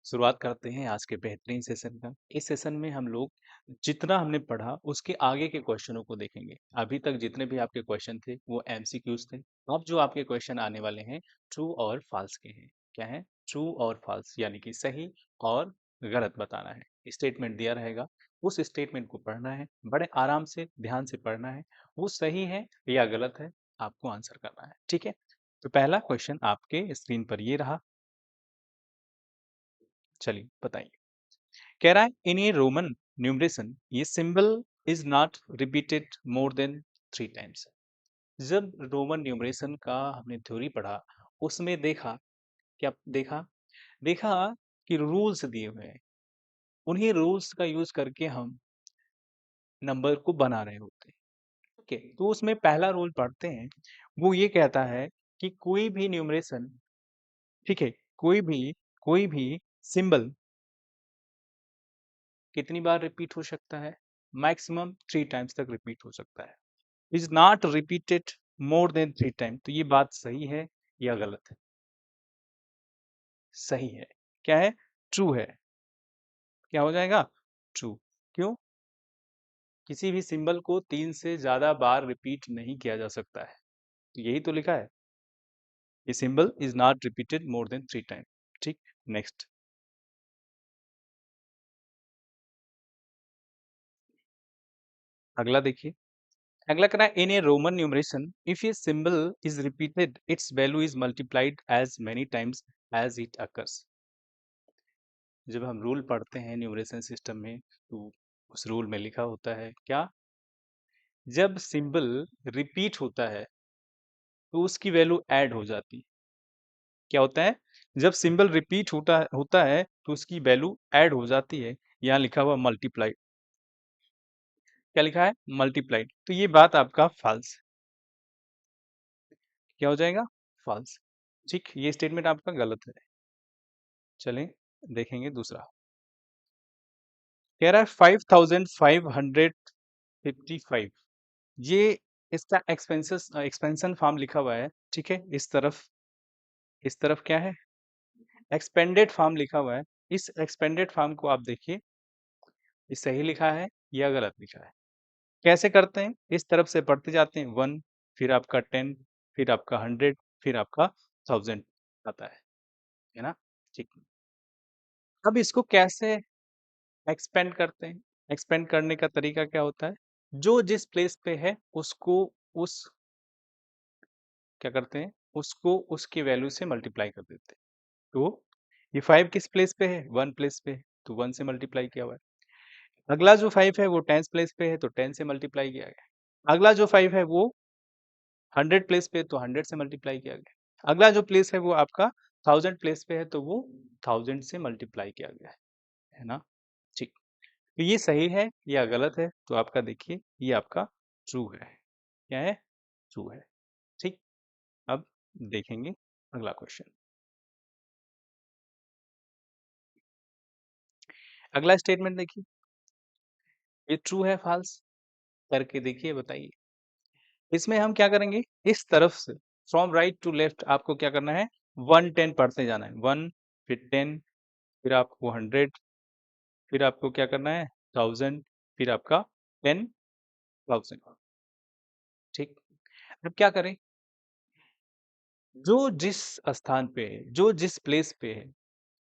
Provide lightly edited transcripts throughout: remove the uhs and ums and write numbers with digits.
शुरुआत करते हैं आज के बेहतरीन सेशन का। इस सेशन में हम लोग जितना हमने पढ़ा उसके आगे के क्वेश्चनों को देखेंगे। अभी तक जितने भी आपके क्वेश्चन थे वो एमसीक्यूज थे। अब जो आपके क्वेश्चन आने वाले हैं ट्रू और फॉल्स के हैं। क्या है? ट्रू और फॉल्स, यानी कि सही और गलत बताना है। स्टेटमेंट दिया रहेगा, उस स्टेटमेंट को पढ़ना है, बड़े आराम से ध्यान से पढ़ना है। वो सही है या गलत है आपको आंसर करना है। ठीक है, तो पहला क्वेश्चन आपके स्क्रीन पर ये रहा। चलिए बताइए। कह रहा है इन ए रोमन न्यूमरेशन ये symbol is not repeated more than 3 times. जब रोमन न्यूमरेशन का हमने थ्योरी पढ़ा उसमें देखा, क्या देखा? देखा कि रूल्स दिए हुए हैं, उन्हीं रूल्स का यूज करके हम नंबर को बना रहे होते हैं। ओके, तो उसमें पहला रूल पढ़ते हैं। वो ये कहता है कि कोई भी न्यूमरेशन, ठीक है, कोई भी सिंबल कितनी बार रिपीट हो सकता है? मैक्सिमम 3 टाइम्स तक रिपीट हो सकता है। Is not repeated more than 3 time. तो ये बात सही है या गलत है? सही है। क्या है? ट्रू है। क्या हो जाएगा? ट्रू। क्यों? किसी भी सिंबल को 3 से ज्यादा बार रिपीट नहीं किया जा सकता है, तो यही तो लिखा है, ये symbol is not repeated more than 3 time. ठीक, नेक्स्ट। अगला देखिए। अगला कह रहा है in a Roman numeration if ये symbol is repeated its value is multiplied as many times as it occurs. जब हम रूल पढ़ते हैं न्यूमरेशन सिस्टम में तो उस रूल में लिखा होता है क्या? जब सिंबल रिपीट होता है तो उसकी वैल्यू ऐड हो जाती है। क्या होता है? जब सिंबल रिपीट होता होता है तो उसकी वैल्यू ऐड हो जाती है। यहाँ लिखा हुआ मल्टीप्लाइड। क्या लिखा है? मल्टीप्लाइड। तो ये बात आपका फॉल्स। क्या हो जाएगा? फॉल्स। ठीक, ये स्टेटमेंट आपका गलत है। चलें देखेंगे दूसरा। कह रहा है 5555। ये इसका एक्सपेंशन फॉर्म लिखा हुआ है। ठीक है, इस तरफ क्या है? एक्सपेंडेड फॉर्म लिखा हुआ है। इस एक्सपेंडेड फॉर्म को आप देखिए, ये सही लिखा है या गलत लिखा है? कैसे करते हैं? इस तरफ से पढ़ते जाते हैं, 1, फिर आपका 10, फिर आपका 100, फिर आपका 1000 आता है ना? ठीक। अब इसको कैसे एक्सपेंड करते हैं? एक्सपेंड करने का तरीका क्या होता है? जो जिस प्लेस पे है उसको उस क्या करते हैं? उसको उसकी वैल्यू से मल्टीप्लाई कर देते हैं। तो ये 5 किस प्लेस पे है? 1 प्लेस पे है, तो 1 से मल्टीप्लाई किया हुआ है। अगला जो 5 है वो 10th प्लेस पे है, तो 10 से मल्टीप्लाई किया गया है। अगला जो 5 है वो 100 प्लेस पे है, तो 100 से मल्टीप्लाई किया गया। अगला जो प्लेस है वो आपका 1000 प्लेस पे है, तो वो 1000 से मल्टीप्लाई किया गया है ना? ठीक। तो ये सही है या गलत है? तो आपका देखिए ये आपका ट्रू है। क्या है? ट्रू है। ठीक। अब देखेंगे अगला क्वेश्चन। अगला स्टेटमेंट देखिए, ये ट्रू है फॉल्स करके देखिए, बताइए। इसमें हम क्या करेंगे? इस तरफ से फ्रॉम राइट टू लेफ्ट आपको क्या करना है? 110 पढ़ते जाना है। 1, फिर 10, फिर आपको 100, फिर आपको क्या करना है? 1000, फिर आपका 10,000। ठीक। अब क्या करें? जो जिस स्थान पे है, जो जिस प्लेस पे है,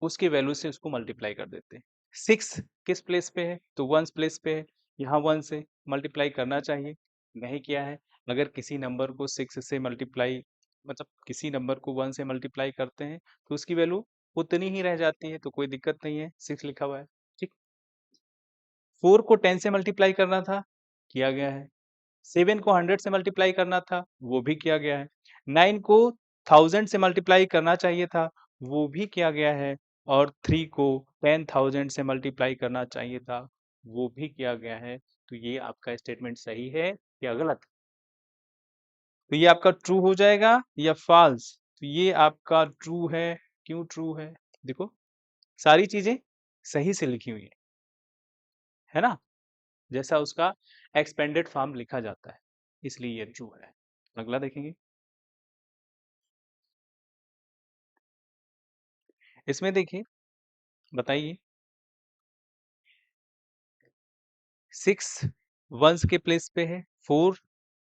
उसकी वैल्यू से उसको मल्टीप्लाई कर देते हैं। 6 किस प्लेस पे है? तो 1 प्लेस पे है। यहाँ 1 से मल्टीप्लाई करना चाहिए, नहीं किया है। अगर किसी नंबर को 6 से मल्टीप्लाई, मतलब किसी नंबर को 1 से मल्टीप्लाई करते हैं तो उसकी वैल्यू उतनी ही रह जाती है, तो कोई दिक्कत नहीं है, 6 लिखा हुआ है। ठीक। 4 को 10 से मल्टीप्लाई करना था, किया गया है। 7 को 100 से मल्टीप्लाई करना था, वो भी किया गया है। 9 को 1000 से मल्टीप्लाई करना चाहिए था, वो भी किया गया है। और 3 को 10,000 से मल्टीप्लाई करना चाहिए था, वो भी किया गया है। तो ये आपका स्टेटमेंट सही है या गलत? तो ये आपका ट्रू हो जाएगा या फॉल्स? तो ये आपका ट्रू है। क्यों ट्रू है? देखो, सारी चीजें सही से लिखी हुई है ना? जैसा उसका एक्सपेंडेड फॉर्म लिखा जाता है, इसलिए ये ट्रू है। अगला देखेंगे। इसमें देखिए, बताइए। 6 वंस के प्लेस पे है, 4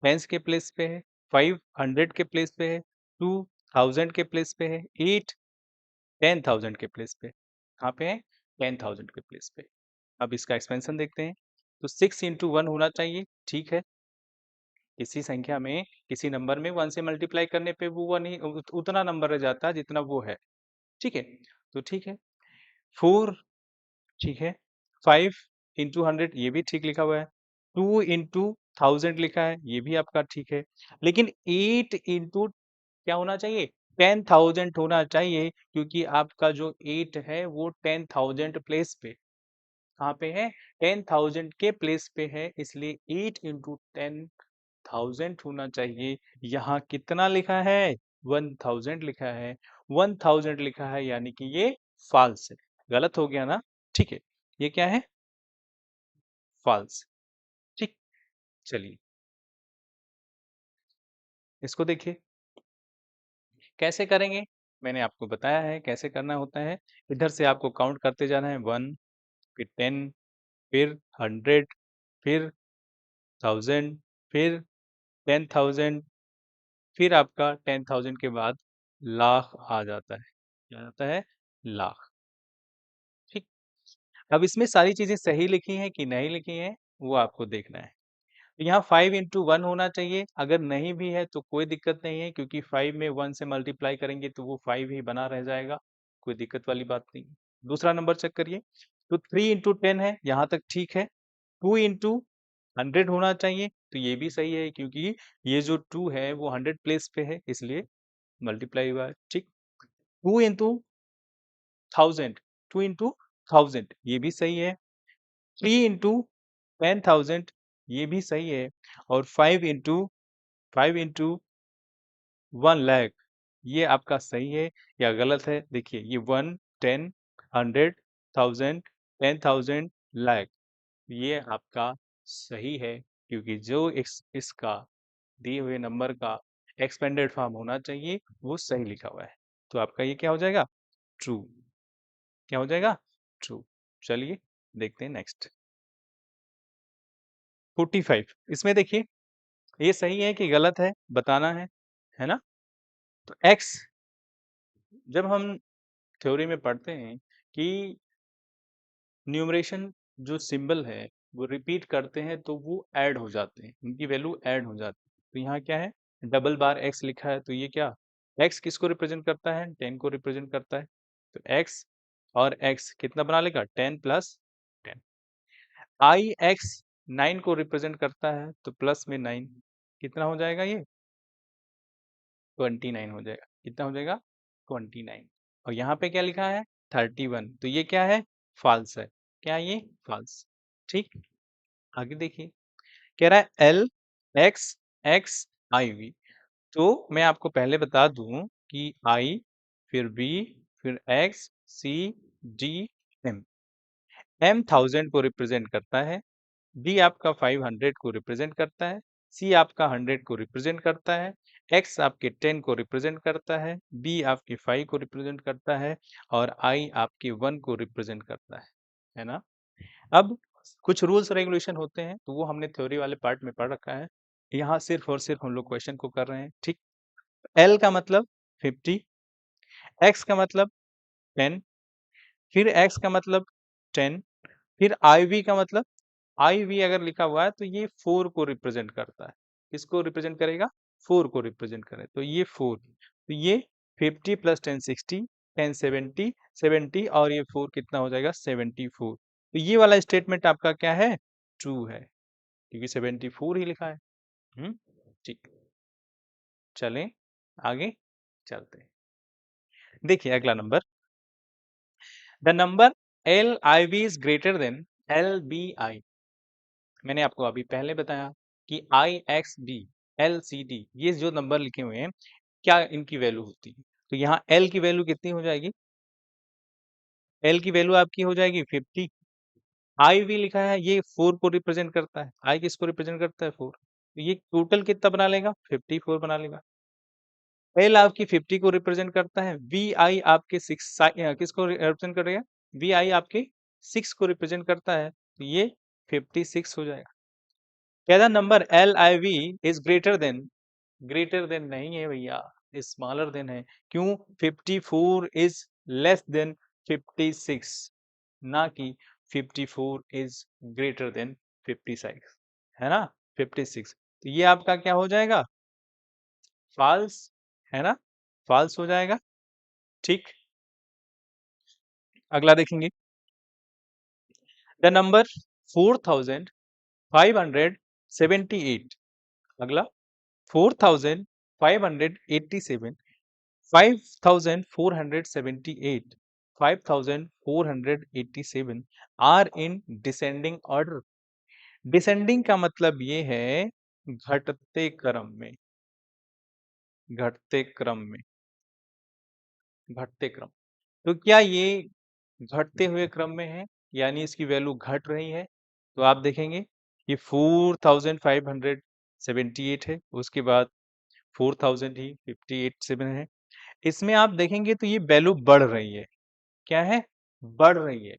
टेंस के प्लेस पे है, 5 100 के प्लेस पे है, 2 1000 के प्लेस पे है, 8 10,000 के प्लेस पे। कहाँ पे है? 10,000 के प्लेस पे। अब इसका एक्सपेंशन देखते हैं। तो 6 इंटू 1 होना चाहिए, ठीक है। किसी संख्या में, किसी नंबर में 1 से मल्टीप्लाई करने पे वो 1 ही उतना नंबर रह जाता है जितना वो है, ठीक है। तो ठीक है, 4 ठीक है, 5 इंटू 100 ये भी ठीक लिखा हुआ है, 2 इंटू 1000 लिखा है, ये भी आपका ठीक है। लेकिन 8 इंटू क्या होना चाहिए? 10,000 होना चाहिए, क्योंकि आपका जो 8 है वो 10,000 प्लेस पे, कहाँ पे है? 10,000 के प्लेस पे है, इसलिए 8 इंटू 10,000 होना चाहिए। यहाँ कितना लिखा है? 1000 लिखा है। 1000 लिखा है, यानी कि ये फॉल्स है। गलत हो गया ना? ठीक है, ये क्या है? फॉल्स। ठीक, चलिए इसको देखिए कैसे करेंगे। मैंने आपको बताया है कैसे करना होता है। इधर से आपको काउंट करते जाना है, 1 फिर 10 फिर 100 फिर 1000 फिर 10,000 फिर आपका 10,000 के बाद लाख आ जाता है। क्या आता है? लाख। ठीक, अब इसमें सारी चीजें सही लिखी हैं कि नहीं लिखी हैं, वो आपको देखना है। तो यहाँ 5 इंटू 1 होना चाहिए। अगर नहीं भी है तो कोई दिक्कत नहीं है, क्योंकि 5 में 1 से मल्टीप्लाई करेंगे तो वो 5 ही बना रह जाएगा, कोई दिक्कत वाली बात नहीं है। दूसरा नंबर चेक करिए। तो 3 इंटू 10 है, यहाँ तक ठीक है। 2 इंटू 100 होना चाहिए, तो ये भी सही है, क्योंकि ये जो 2 है वो 100 प्लेस पे है, इसलिए मल्टीप्लाई हुआ है। ठीक, 2 इंटू 1000, 2 इंटू 1000 ये भी सही है। 3 इंटू 10,000 ये भी सही है। और 5 इंटू 1 लाख ये आपका सही है या गलत है? देखिए, ये 1 10 100 1000 10,000 लाख ये आपका सही है, क्योंकि जो इसका दिए हुए नंबर का एक्सपेंडेड फॉर्म होना चाहिए वो सही लिखा हुआ है। तो आपका ये क्या हो जाएगा? ट्रू। क्या हो जाएगा? ट्रू। चलिए देखते हैं नेक्स्ट। 45 इसमें देखिए, ये सही है कि गलत है बताना है ना? तो x, जब हम थ्योरी में पढ़ते हैं कि न्यूमरेशन जो सिंबल है वो रिपीट करते हैं तो वो ऐड हो जाते हैं, उनकी वैल्यू ऐड हो जाती है। तो यहाँ क्या है? डबल बार x लिखा है, तो ये क्या? x किसको रिप्रेजेंट करता है? 10 को रिप्रेजेंट करता है। तो x और x कितना बना लेगा? 10 प्लस 10। आई एक्स 9 को रिप्रेजेंट करता है, तो प्लस में 9 कितना हो जाएगा? ये 29 हो जाएगा। कितना हो जाएगा? 29। और यहाँ पे क्या लिखा है? 31। तो ये क्या है? फॉल्स है। क्या है ये? फॉल्स। ठीक, आगे देखिए, कह रहा है L X X I V. तो मैं आपको पहले बता दूं कि आई, फिर बी, फिर एक्स, सी, डी, एम। एम 1000 को रिप्रेजेंट करता है, बी आपका 500 को रिप्रेजेंट करता है, सी आपका 100 को रिप्रेजेंट करता है, एक्स आपके 10 को रिप्रेजेंट करता है, बी आपके 5 को रिप्रेजेंट करता है, और आई आपके 1 को रिप्रेजेंट करता है ना? अब कुछ रूल्स रेगुलेशन होते हैं, तो वो हमने थ्योरी वाले पार्ट में पढ़ रखा है। यहाँ सिर्फ और सिर्फ हम लोग क्वेश्चन को कर रहे हैं। ठीक, एल का मतलब 50, एक्स का मतलब 10, फिर एक्स का मतलब 10, फिर आई वी का मतलब, आई वी अगर लिखा हुआ है तो ये 4 को रिप्रेजेंट करता है। किसको रिप्रेजेंट करेगा? 4 को रिप्रेजेंट करे, तो ये 4। तो ये 50 प्लस 10 60, 10 70, 70 और ये 4 कितना हो जाएगा? 74। तो ये वाला स्टेटमेंट आपका क्या है? ट्रू है, क्योंकि 74 ही लिखा है। ठीक, चलें आगे चलते हैं। देखिए अगला नंबर, the number L I B is greater than L B I. मैंने आपको अभी पहले बताया कि I X B L C D, ये जो नंबर लिखे हुए हैं क्या इनकी वैल्यू होती है? तो यहाँ एल की वैल्यू कितनी हो जाएगी? एल की वैल्यू आपकी हो जाएगी 50। आई वी लिखा है, ये 4 को रिप्रेजेंट करता है। आई किसको रिप्रेजेंट करता है? 4। तो ये टोटल कितना बना लेगा? 54 बना लेगा। एल आपकी 50 को रिप्रेजेंट करता है, वी आई आपके 6 किसको रिप्रेजेंट करेगा? वी आई आपके 6 को रिप्रेजेंट करता है, तो ये 56 हो जाएगा। क्या the number L I V is greater than नहीं है भैया, स्मॉलर देन है। क्यों? 54 इज लेस देन 56, ना कि 54 इज ग्रेटर देन 56, है ना? 56, तो ये आपका क्या हो जाएगा? फॉल्स, है ना? फॉल्स हो जाएगा। ठीक, अगला देखेंगे। द नंबर 4578, अगला 4587, 5478, 5487 are in descending order. Descending का मतलब ये है घटते क्रम में, घटते क्रम में, घटते क्रम। तो क्या ये घटते हुए क्रम में है, यानी इसकी वैल्यू घट रही है? तो आप देखेंगे ये 4578 है, उसके बाद 4000 ही 587 है। इसमें आप देखेंगे तो ये वैल्यू बढ़ रही है। क्या है? बढ़ रही है।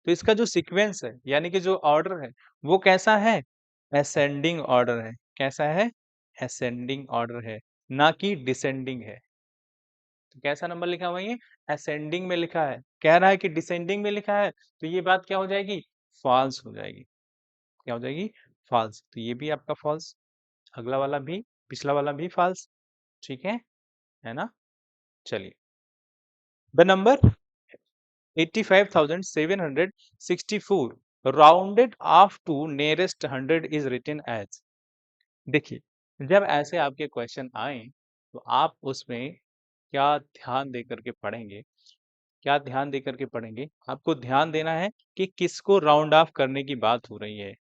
तो इसका जो सीक्वेंस है, यानी कि जो ऑर्डर है, वो कैसा है? असेंडिंग ऑर्डर है। कैसा है? असेंडिंग ऑर्डर है, ना कि डिसेंडिंग है। तो कैसा नंबर लिखा हुआ है ये? असेंडिंग में लिखा है। कह रहा है कि डिसेंडिंग में लिखा है, तो ये बात क्या हो जाएगी? फॉल्स हो जाएगी। क्या हो जाएगी? फॉल्स। तो ये भी आपका फॉल्स, अगला वाला भी, पिछला वाला भी फॉल्स। ठीक है ना? चलिए, the number 85,764 rounded off to nearest 100 is written as. देखिए, जब ऐसे आपके क्वेश्चन आए तो आप उसमें क्या ध्यान दे करके पढ़ेंगे, क्या ध्यान दे करके पढ़ेंगे? आपको ध्यान देना है कि किसको राउंड ऑफ करने की बात हो रही है,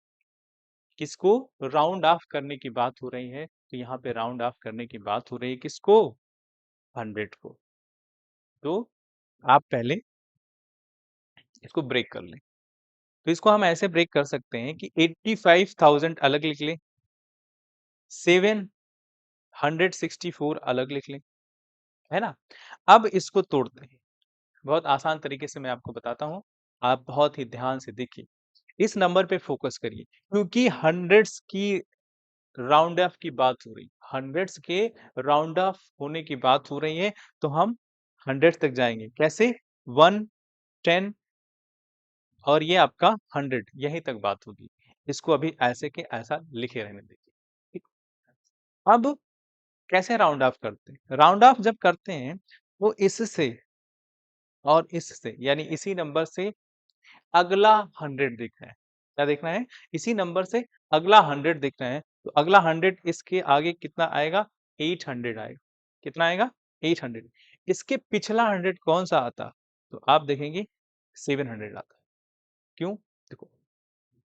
किसको राउंड ऑफ करने की बात हो रही है। तो यहाँ पे राउंड ऑफ करने की बात हो रही है किसको? 100 को। तो आप पहले इसको ब्रेक कर लें। तो इसको हम ऐसे ब्रेक कर सकते हैं कि 85,000 अलग लिख लें, 764 अलग लिख लें, है ना? अब इसको तोड़ते हैं, बहुत आसान तरीके से मैं आपको बताता हूँ, आप बहुत ही ध्यान से देखिए। इस नंबर पे फोकस करिए, क्योंकि हंड्रेड्स की राउंड ऑफ की बात हो रही, हंड्रेड्स के राउंड ऑफ होने की बात हो रही है, तो हम 100 तक जाएंगे। कैसे? 1, 10 और ये आपका 100, यहीं तक बात होगी। इसको अभी ऐसे के ऐसा लिखे रहने दीजिए। ठीक, अब कैसे राउंड ऑफ करते हैं? राउंड ऑफ जब करते हैं तो इससे और इससे, यानी इसी नंबर से अगला 100 देखना है। क्या देखना है? इसी नंबर से अगला 100 देखना है। तो अगला 100 इसके आगे कितना आएगा? 800 आएगा। कितना आएगा? 800। इसके पिछला 100 कौन सा आता? तो आप देखेंगे 700 आता है। क्यों? देखो,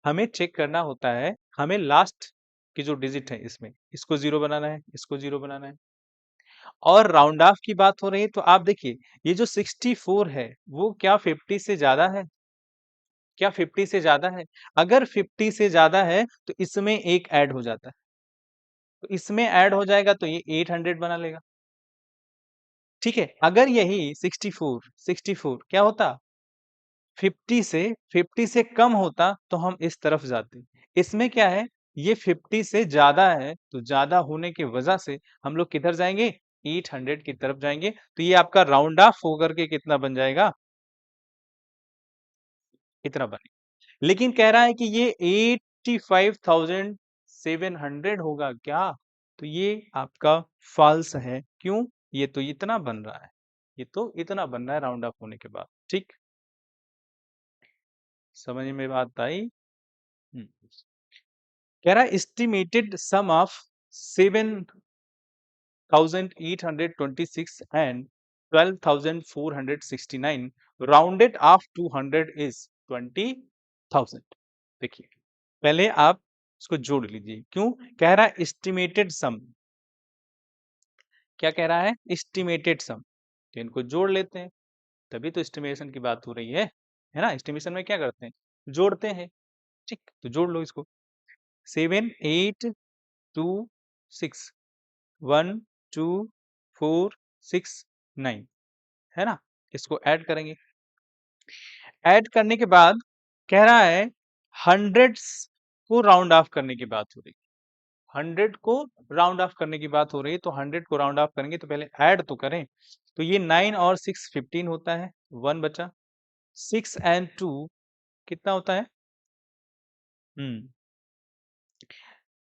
हमें चेक करना होता है, हमें लास्ट की जो डिजिट है इसमें, इसको 0 बनाना है, इसको 0 बनाना है। और राउंड ऑफ की बात हो रही है, तो आप देखिए, ये जो 64 है वो क्या 50 से ज्यादा है? क्या 50 से ज्यादा है? अगर 50 से ज्यादा है तो इसमें एक ऐड हो जाता है, तो इसमें ऐड हो जाएगा तो ये 800 बना लेगा। ठीक है, अगर यही 64 क्या होता? 50 से कम होता तो हम इस तरफ जाते। इसमें क्या है? ये 50 से ज्यादा है, तो ज्यादा होने की वजह से हम लोग किधर जाएंगे? 800 की तरफ जाएंगे। तो ये आपका राउंड ऑफ होकर के कितना बन जाएगा? इतना बने। लेकिन कह रहा है कि ये 85,700 होगा क्या? तो ये आपका फॉल्स है। क्यों? ये तो इतना बन रहा है, ये तो इतना बन रहा है राउंड ऑफ होने के बाद। ठीक, समझ में बात आई? कह रहा है estimated sum of 7,826 and 12,469 rounded off to 100 is 20,000। देखिए, पहले आप इसको जोड़ लीजिए। क्यों कह रहा है एस्टिमेटेड सम? क्या कह रहा है? एस्टिमेटेड सम। तो इनको जोड़ लेते हैं, तभी तो एस्टिमेशन की बात हो रही है ना? एस्टिमेशन में क्या करते हैं? जोड़ते हैं। ठीक, तो जोड़ लो इसको। 7,826, 1,2,4,6,9, है ना? इसको ऐड करेंगे। ऐड करने के बाद कह रहा है हंड्रेड्स को राउंड ऑफ करने की बात हो रही है। 100 को राउंड ऑफ करने की बात हो रही है, तो 100 को राउंड ऑफ करेंगे तो पहले ऐड तो करें। तो ये 9 और 6 15 होता है, 1 बचा। 6 एंड 2 कितना होता है?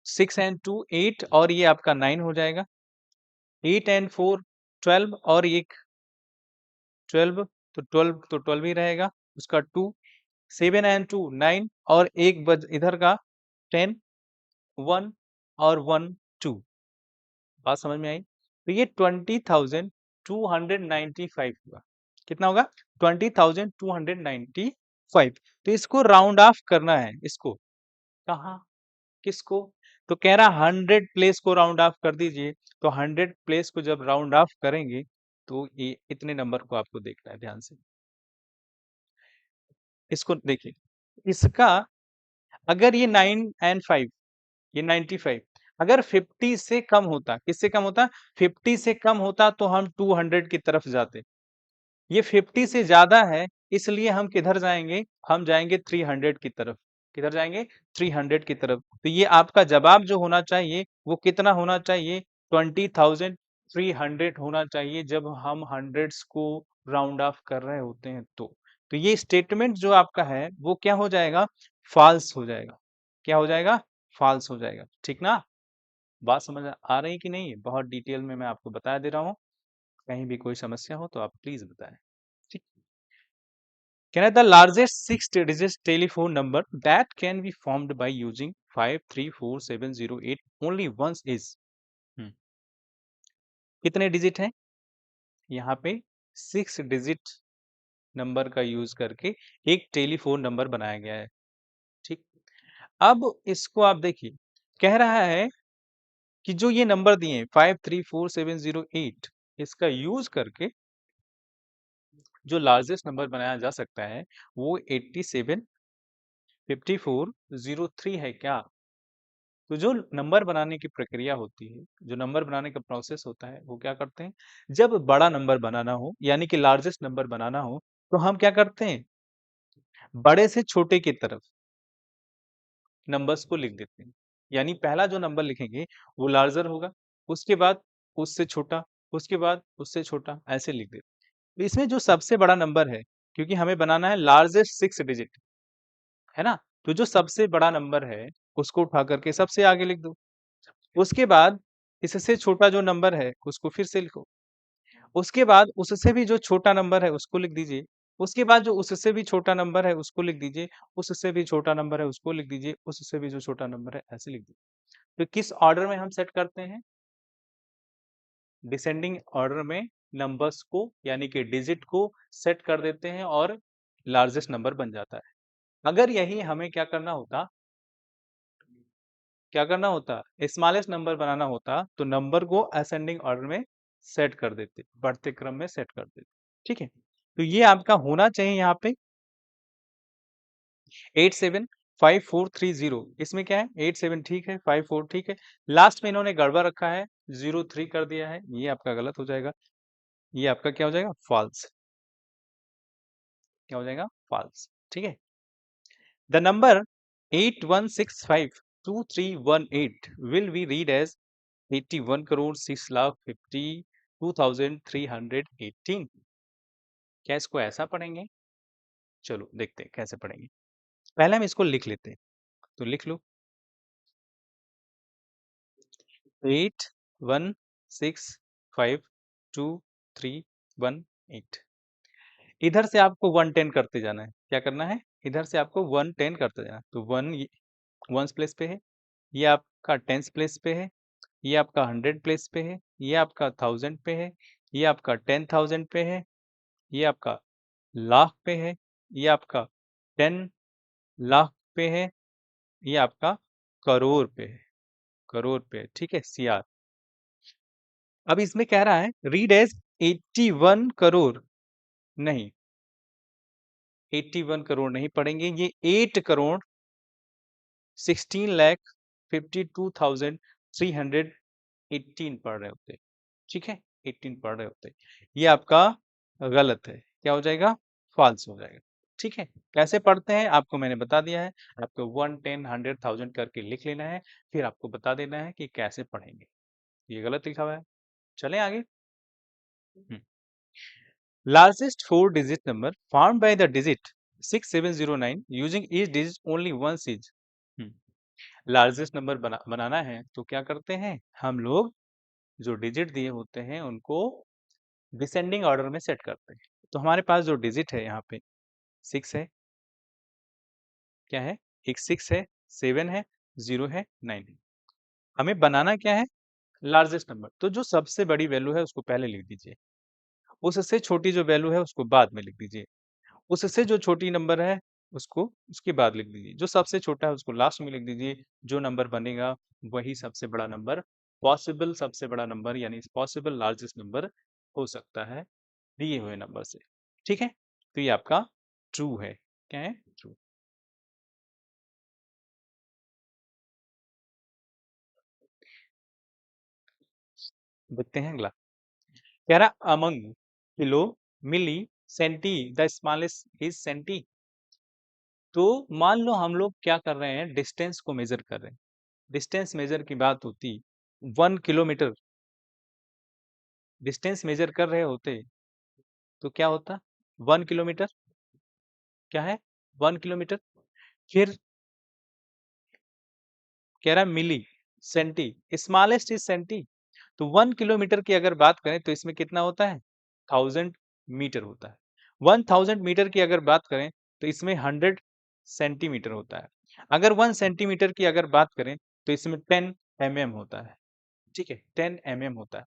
6 एंड 2 8 और ये आपका 9 हो जाएगा। 8 एंड 4 12 और एक 12, तो 12 तो 12 ही रहेगा उसका 2। 7 एंड 2 9 और एक बज इधर का 10 1 और 1 2। बात समझ में आई? तो ये 20,295 हुआ। कितना होगा? 20,295। तो इसको राउंड ऑफ करना है। इसको कहाँ? किसको? तो कह रहा 100 प्लेस को राउंड ऑफ कर दीजिए। तो 100 प्लेस को जब राउंड ऑफ करेंगे तो ये इतने नंबर को आपको देखना है ध्यान से। इसको देखिए, इसका अगर ये 9 एंड 5, ये 95, अगर 50 से कम होता, किससे कम होता? 50 से कम होता तो हम 200 की तरफ जाते। ये 50 से ज्यादा है, इसलिए हम किधर जाएंगे? हम जाएंगे 300 की तरफ। किधर जाएंगे? 300 की तरफ। तो ये आपका जवाब जो होना चाहिए वो कितना होना चाहिए? 20,300 होना चाहिए जब हम हंड्रेड्स को राउंड ऑफ कर रहे होते हैं तो ये स्टेटमेंट जो आपका है वो क्या हो जाएगा? फॉल्स हो जाएगा। क्या हो जाएगा? फॉल्स हो जाएगा। ठीक ना? बात समझ आ रही कि नहीं? बहुत डिटेल में मैं आपको बता दे रहा हूँ। कहीं भी कोई समस्या हो तो आप प्लीज बताएं। ठीक। Can I the largest six-digit telephone number that can be formed by using 534708 only once is? हम्म, कितने डिजिट हैं? यहाँ पे 6 डिजिट नंबर का यूज करके एक टेलीफोन नंबर बनाया गया है। ठीक। अब इसको आप देखिए, कह रहा है कि जो ये नंबर दिए हैं 534708, इसका यूज करके जो लार्जेस्ट नंबर बनाया जा सकता है वो 875403 है क्या? तो जो नंबर बनाने की प्रक्रिया होती है, जो नंबर बनाने का प्रोसेस होता है, वो क्या करते हैं? जब बड़ा नंबर बनाना हो यानी कि लार्जेस्ट नंबर बनाना हो तो हम क्या करते हैं? बड़े से छोटे की तरफ नंबर्स को लिख देते हैं। यानी पहला जो नंबर लिखेंगे वो लार्जर होगा, उसके बाद उससे छोटा, उसके बाद उससे छोटा, ऐसे लिख देते हैं। तो इसमें जो सबसे बड़ा नंबर है, क्योंकि हमें बनाना है लार्जेस्ट 6 डिजिट, है ना? तो जो सबसे बड़ा नंबर है उसको उठा करके सबसे आगे लिख दो। उसके बाद इससे छोटा जो नंबर है उसको फिर से लिखो। उसके बाद उससे भी जो छोटा नंबर है उसको लिख दीजिए। उसके बाद जो उससे भी छोटा नंबर है उसको लिख दीजिए। उससे भी छोटा नंबर है उसको लिख दीजिए। उससे भी जो छोटा नंबर है ऐसे लिख दीजिए। तो किस ऑर्डर में हम सेट करते हैं? डिसेंडिंग ऑर्डर में नंबर्स को यानी कि डिजिट को सेट कर देते हैं और लार्जेस्ट नंबर बन जाता है। अगर यही हमें क्या करना होता, स्मॉलेस्ट नंबर बनाना होता तो नंबर को असेंडिंग ऑर्डर में सेट कर देते, बढ़ते क्रम में सेट कर देते। ठीक है, तो ये आपका होना चाहिए यहाँ पे 875430। इसमें क्या है? 87 ठीक है, 54 ठीक है, लास्ट में इन्होंने गड़बड़ रखा है, 03 कर दिया है, ये आपका गलत हो जाएगा। ये आपका क्या हो जाएगा? फॉल्स। क्या हो जाएगा? फॉल्स। ठीक है। The number 81652318 will be read as 81,06,52,318। क्या इसको ऐसा पढ़ेंगे? चलो देखते हैं कैसे पढ़ेंगे। पहले हम इसको लिख लेते हैं, तो लिख लो 81652318। इधर से आपको 110 करते जाना है। क्या करना है? इधर से आपको 110 करते जाना है। तो 1 वंस प्लेस पे है, ये आपका टेंस प्लेस पे है, ये आपका 100 प्लेस पे है, ये आपका 1000 पे है, ये आपका 10,000 पे है, ये आपका लाख पे है, ये आपका 10 लाख पे है, ये आपका करोड़ पे है। करोड़ पे है, ठीक है, सीआर। अब इसमें कह रहा है रीड एज 81 करोड़। नहीं, 81 करोड़ नहीं पढ़ेंगे, ये 8 करोड़ 16,52,318 पढ़ रहे होते। ठीक है, 18 पढ़ रहे होते। ये आपका गलत है। क्या हो जाएगा? फॉल्स हो जाएगा। ठीक है, कैसे पढ़ते हैं आपको मैंने बता दिया है। आपको 1, 10, 100, 1000 करके लिख लेना है, फिर आपको बता देना है कि कैसे पढ़ेंगे। ये गलत लिखा हुआ है। चलें आगे। Largest four-digit number formed by the digit 6709 using each digit only once is। Largest number बनाना है तो क्या करते हैं हम लोग, जो डिजिट दिए होते हैं उनको डिसेंडिंग ऑर्डर में सेट करते हैं। तो हमारे पास जो डिजिट है यहाँ पे 6 है, क्या है, एक 6 है, 7 है, 0 है, 9 है। हमें बनाना क्या है, लार्जेस्ट नंबर। तो जो सबसे बड़ी वैल्यू है उसको पहले लिख दीजिए, उससे छोटी जो वैल्यू है उसको बाद में लिख दीजिए, उससे जो छोटी नंबर है उसको उसके बाद लिख दीजिए, जो सबसे छोटा है उसको लास्ट में लिख दीजिए। जो नंबर बनेगा वही सबसे बड़ा नंबर, पॉसिबल सबसे बड़ा नंबर यानी पॉसिबल लार्जेस्ट नंबर हो सकता है दिए हुए नंबर से। ठीक है, तो ये आपका ट्रू है। क्या है, ट्रू। देखते हैं अगला। कह रहा among kilo, milli, centi the smallest is centi. तो मान लो हम लोग क्या कर रहे हैं, डिस्टेंस को मेजर कर रहे हैं। डिस्टेंस मेजर की बात होती 1 किलोमीटर, डिस्टेंस मेजर कर रहे होते तो क्या होता, 1 किलोमीटर, क्या है, 1 किलोमीटर। फिर कह रहा मिली, सेंटी, स्मॉलेस्ट इज सेंटी। तो 1 किलोमीटर की अगर बात करें तो इसमें कितना होता है, 1000 मीटर होता है। 1000 मीटर की अगर बात करें तो इसमें 100 सेंटीमीटर होता है। अगर 1 सेंटीमीटर की अगर बात करें तो इसमें 10 mm होता है। ठीक है, 10 mm होता है।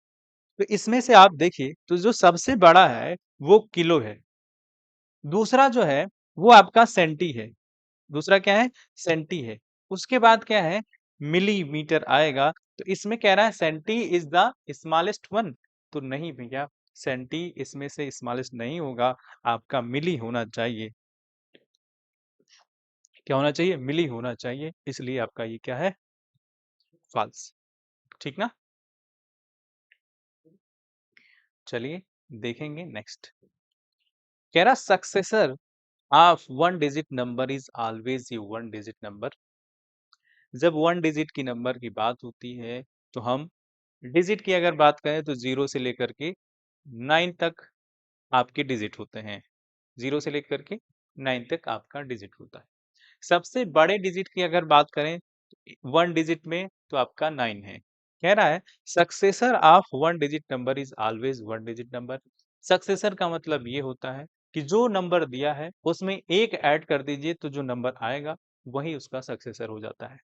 तो इसमें से आप देखिए तो जो सबसे बड़ा है वो किलो है, दूसरा जो है वो आपका सेंटी है, दूसरा क्या है, सेंटी है। उसके बाद क्या है, मिलीमीटर आएगा। तो इसमें कह रहा है centi is the smallest one. तो नहीं भैया, सेंटी इसमें से स्मॉलेस्ट नहीं होगा, आपका मिली होना चाहिए। क्या होना चाहिए, मिली होना चाहिए, इसलिए आपका ये क्या है, फॉल्स। ठीक ना। चलिए देखेंगे नेक्स्ट। कह रहा successor of 1 digit number is always a 1 digit number. जब 1 डिजिट की नंबर की बात होती है तो हम डिजिट की अगर बात करें तो 0 से लेकर के 9 तक आपके डिजिट होते हैं। 0 से लेकर के 9 तक आपका डिजिट होता है। सबसे बड़े डिजिट की अगर बात करें 1 डिजिट में तो आपका 9 है। कह रहा है successor of 1 digit number is always 1 digit number. Successor का मतलब ये होता है कि जो नंबर दिया है उसमें एक ऐड कर दीजिए तो जो नंबर आएगा वही उसका सक्सेसर हो जाता है।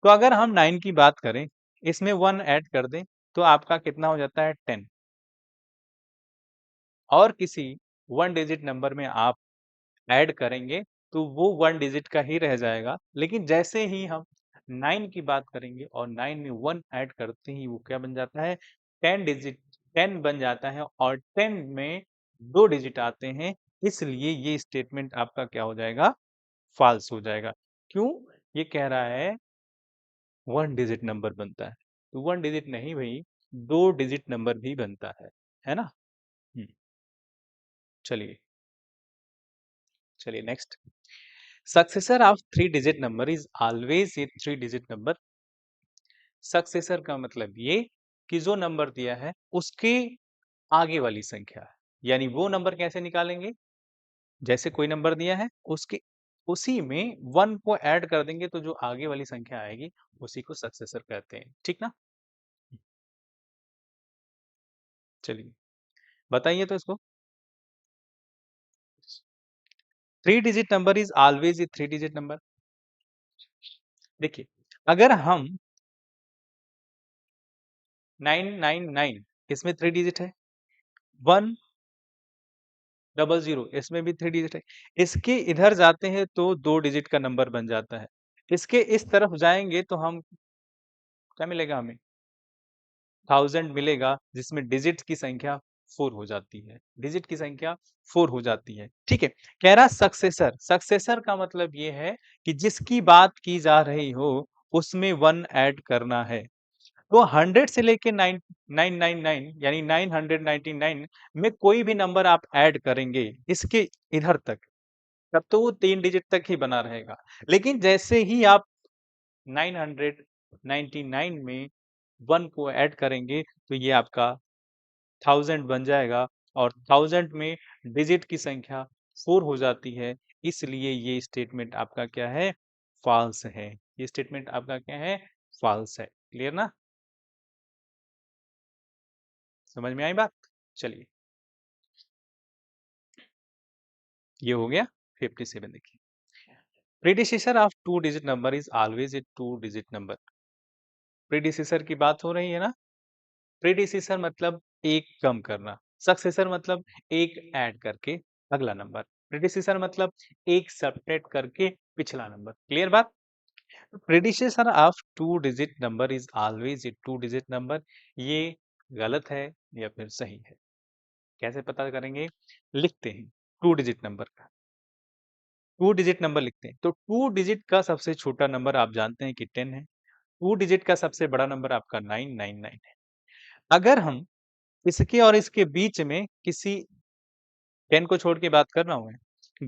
तो अगर हम 9 की बात करें, इसमें 1 ऐड कर दें तो आपका कितना हो जाता है, 10। और किसी 1 डिजिट नंबर में आप ऐड करेंगे तो वो 1 डिजिट का ही रह जाएगा। लेकिन जैसे ही हम 9 की बात करेंगे और 9 में 1 ऐड करते ही वो क्या बन जाता है, 10 डिजिट, 10 बन जाता है। और 10 में 2 डिजिट आते हैं, इसलिए ये स्टेटमेंट आपका क्या हो जाएगा, फॉल्स हो जाएगा। क्यों, ये कह रहा है 1 डिजिट नंबर बनता है। तो 1 डिजिट नहीं भाई, 2 डिजिट नंबर भी बनता है ना। हम्म, चलिए, चलिए next. Successor of 3 digit number is always a 3 digit number. Successor का मतलब ये कि जो नंबर दिया है उसके आगे वाली संख्या है। यानी वो नंबर कैसे निकालेंगे, जैसे कोई नंबर दिया है उसके उसी में 1 को ऐड कर देंगे तो जो आगे वाली संख्या आएगी उसी को सक्सेसर कहते हैं। ठीक ना। चलिए बताइए तो इसको। 3 digit number is always a 3 digit number. देखिए अगर हम 999, इसमें 3 डिजिट है, 100 इसमें भी 3 डिजिट है। इसके इधर जाते हैं तो 2 डिजिट का नंबर बन जाता है। इसके इस तरफ जाएंगे तो हम क्या मिलेगा, हमें 1000 मिलेगा, जिसमें डिजिट की संख्या 4 हो जाती है, डिजिट की संख्या 4 हो जाती है। ठीक है, कह रहा सक्सेसर, सक्सेसर का मतलब ये है कि जिसकी बात की जा रही हो उसमें 1 ऐड करना है। तो 100 से लेके 999 यानी 999 में कोई भी नंबर आप ऐड करेंगे इसके इधर तक, तब तो वो 3 डिजिट तक ही बना रहेगा। लेकिन जैसे ही आप 999 में 1 को ऐड करेंगे तो ये आपका 1000 बन जाएगा और 1000 में डिजिट की संख्या 4 हो जाती है, इसलिए ये स्टेटमेंट आपका क्या है? फॉल्स है। ये स्टेटमेंट आपका क्या है? फॉल्स है। क्लियर ना? समझ में आई बात? चलिए, ये हो गया 57। देखिए, predecessor of 2 digit number is always a 2 digit number. Predecessor की बात हो रही है ना? प्रीडिसेसर मतलब एक कम करना, सक्सेसर मतलब एक ऐड करके अगला नंबर, प्रीडिसेसर मतलब एक सबट्रैक्ट करके पिछला नंबर। क्लियर बात? Predecessor of 2 digit number is always a 2 digit number. ये गलत है या फिर सही है? कैसे पता करेंगे? लिखते हैं 2 डिजिट नंबर का। 2 डिजिट नंबर लिखते हैं तो 2 डिजिट का सबसे छोटा नंबर आप जानते हैं कि 10 है। 2 डिजिट का सबसे बड़ा नंबर आपका 999 है। अगर हम इसके और इसके बीच में किसी 10 को छोड़ के बात कर रहा हूँ मैं,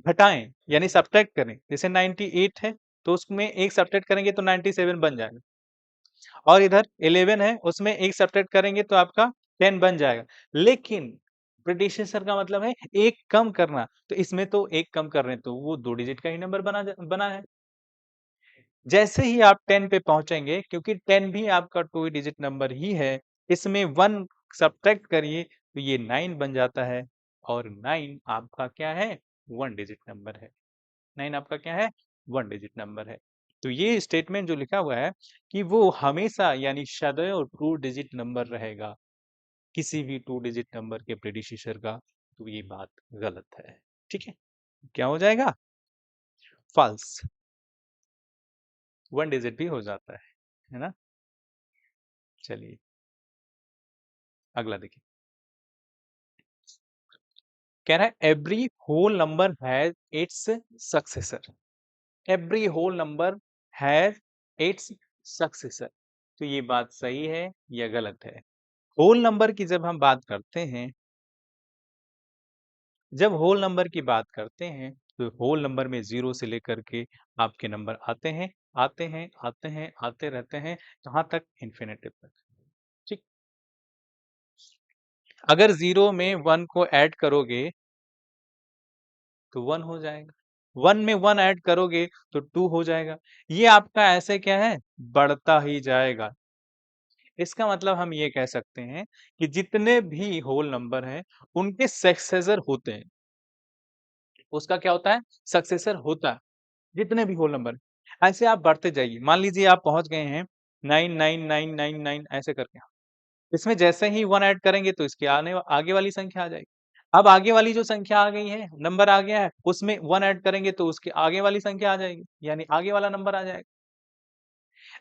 घटाएं यानी सब्ट्रैक्ट करें, जैसे 98 है तो उसमें एक सब्ट्रैक्ट करेंगे तो 97 बन जाएगा, और इधर 11 है उसमें एक सब्ट्रैक्ट करेंगे तो आपका 10 बन जाएगा। लेकिन प्रीडिसेसर का मतलब है एक कम करना, तो इसमें तो एक कम कर रहे हैं तो वो 2 डिजिट का ही नंबर बना है। जैसे ही आप 10 पे पहुंचेंगे, क्योंकि 10 भी आपका 2 डिजिट नंबर ही है, इसमें 1 सब्ट्रैक्ट करिए तो ये 9 बन जाता है, और 9 आपका क्या है? 1 डिजिट नंबर है। 9 आपका क्या है? 1 डिजिट नंबर है। तो ये स्टेटमेंट जो लिखा हुआ है कि वो हमेशा यानी सदैव 2 डिजिट नंबर रहेगा, किसी भी 2 डिजिट नंबर के प्रीडिसेसर का, तो ये बात गलत है। ठीक है? क्या हो जाएगा? फॉल्स। 1 डिजिट भी हो जाता है ना? चलिए, अगला देखिए। कह रहा है every whole number has its successor. Every whole number has its successor. तो ये बात सही है या गलत है? होल नंबर की जब हम बात करते हैं, जब होल नंबर की बात करते हैं तो होल नंबर में 0 से लेकर के आपके नंबर आते हैं, आते हैं, आते हैं, आते रहते हैं, कहाँ तक? इन्फिनिटी तक। ठीक। अगर 0 में 1 को ऐड करोगे तो 1 हो जाएगा, 1 में 1 ऐड करोगे तो 2 हो जाएगा। ये आपका ऐसे क्या है? बढ़ता ही जाएगा। इसका मतलब हम ये कह सकते हैं कि जितने भी होल नंबर हैं उनके सक्सेसर होते हैं। उसका क्या होता है? सक्सेसर होता है, जितने भी होल नंबर हैं। ऐसे आप बढ़ते जाइए, मान लीजिए आप पहुंच गए हैं 99999 ऐसे करके, इसमें जैसे ही 1 ऐड करेंगे तो इसके आने आगे वाली संख्या आ जाएगी। अब आगे वाली जो संख्या आ गई है, नंबर आ गया है, उसमें 1 ऐड करेंगे तो उसके आगे वाली संख्या आ जाएगी, यानी आगे वाला नंबर आ जाएगा।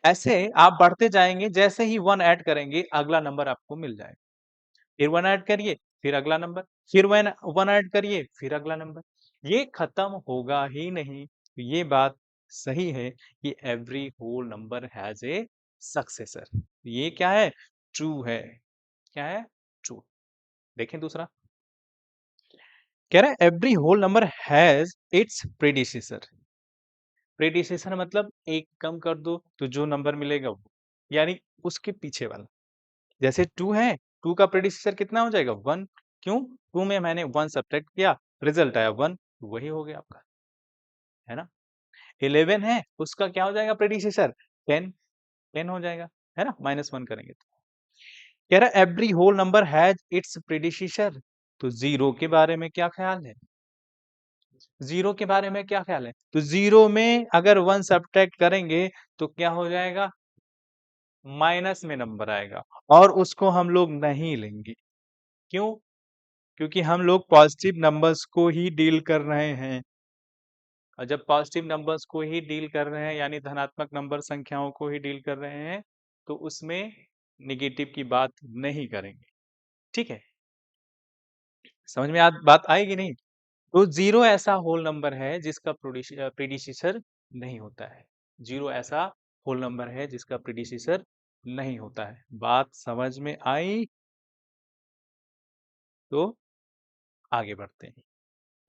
ऐसे आप बढ़ते जाएंगे, जैसे ही 1 ऐड करेंगे अगला नंबर आपको मिल जाएगा। फिर 1 ऐड करिए, फिर अगला नंबर, फिर 1 ऐड करिए, फिर अगला नंबर। ये खत्म होगा ही नहीं। तो ये बात सही है कि every whole number has a successor. ये क्या है? ट्रू है। क्या है? ट्रू। देखें दूसरा, कह रहा है every whole number has its predecessor. Predecessor मतलब एक कम कर दो तो जो नंबर मिलेगा वो, यानी उसके पीछे वाला। जैसे 2 है, 2 का प्रीडिसेसर कितना हो जाएगा? 1। क्यों? 2 में मैंने 1 सब्ट्रैक्ट किया, रिजल्ट आया 1, तो वही हो गया आपका, है ना? 11 है, उसका क्या हो जाएगा प्रीडिसेसर? 10, 10 हो जाएगा, है ना? -1 करेंगे तो। कह रहा है every whole number has its predecessor. तो 0 के बारे में क्या ख्याल है? 0 के बारे में क्या ख्याल है? तो 0 में अगर 1 सब्ट्रैक्ट करेंगे तो क्या हो जाएगा? माइनस में नंबर आएगा, और उसको हम लोग नहीं लेंगे। क्यों? क्योंकि हम लोग पॉजिटिव नंबर्स को ही डील कर रहे हैं, और जब पॉजिटिव नंबर्स को ही डील कर रहे हैं यानी धनात्मक नंबर संख्याओं को ही डील कर रहे हैं, तो उसमें नेगेटिव की बात नहीं करेंगे। ठीक है? समझ में बात आएगी नहीं? तो 0 ऐसा होल नंबर है जिसका प्रीडिसेसर नहीं होता है। 0 ऐसा होल नंबर है जिसका प्रीडिसेसर नहीं होता है। बात समझ में आई? तो आगे बढ़ते हैं।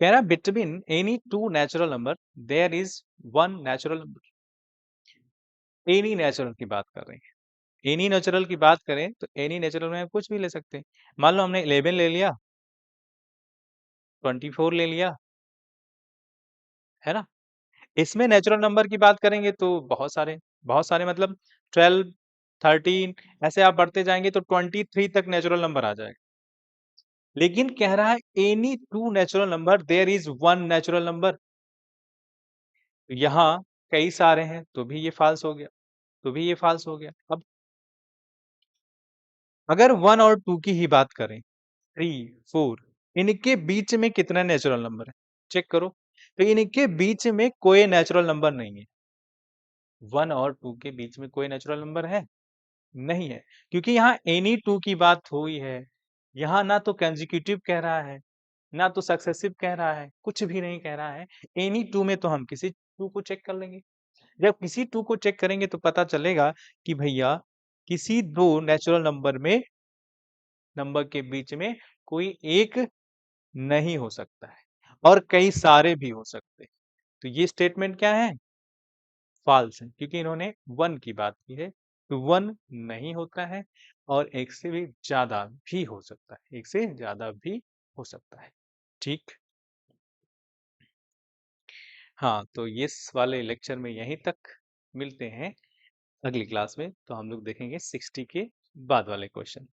कह रहा between any two natural number there is one natural number. Any natural की बात कर रहे हैं। एनी नेचुरल की बात करें तो एनी नेचुरल में हम कुछ भी ले सकते हैं। मान लो हमने 11 ले लिया, 24 ले लिया, है ना। इसमें नेचुरल नंबर की बात करेंगे तो बहुत सारे मतलब 12, 13 ऐसे आप बढ़ते जाएंगे तो 23 तक नेचुरल नंबर आ जाएगा। लेकिन कह रहा है any two natural number there is one natural number. यहाँ कई सारे हैं तो भी ये फाल्स हो गया, तो भी ये फाल्स हो गया। अब अगर 1 और 2 की ही बात करें, 3, 4, इनके बीच में कितने नेचुरल नंबर है चेक करो। तो इनके बीच में कोई नेचुरल नंबर नहीं है। 1 और 2 के बीच में कोई नेचुरल नंबर है नहीं है, क्योंकि यहाँ एनी टू की बात हुई है। यहाँ ना तो कंसेक्यूटिव कह रहा है, ना तो सक्सेसिव कह रहा है, कुछ भी नहीं कह रहा है। एनी टू में तो हम किसी टू को चेक कर लेंगे। जब किसी टू को चेक करेंगे तो पता चलेगा कि भैया किसी दो नेचुरल नंबर के बीच में कोई एक नहीं हो सकता है, और कई सारे भी हो सकते हैं। तो ये स्टेटमेंट क्या है? फॉल्स है, क्योंकि इन्होंने वन की बात की है। तो वन नहीं होता है, और एक से भी ज्यादा भी हो सकता है, एक से ज्यादा भी हो सकता है। ठीक। हाँ, तो ये इस वाले लेक्चर में यहीं तक। मिलते हैं अगली क्लास में, तो हम लोग देखेंगे 60 के बाद वाले क्वेश्चन।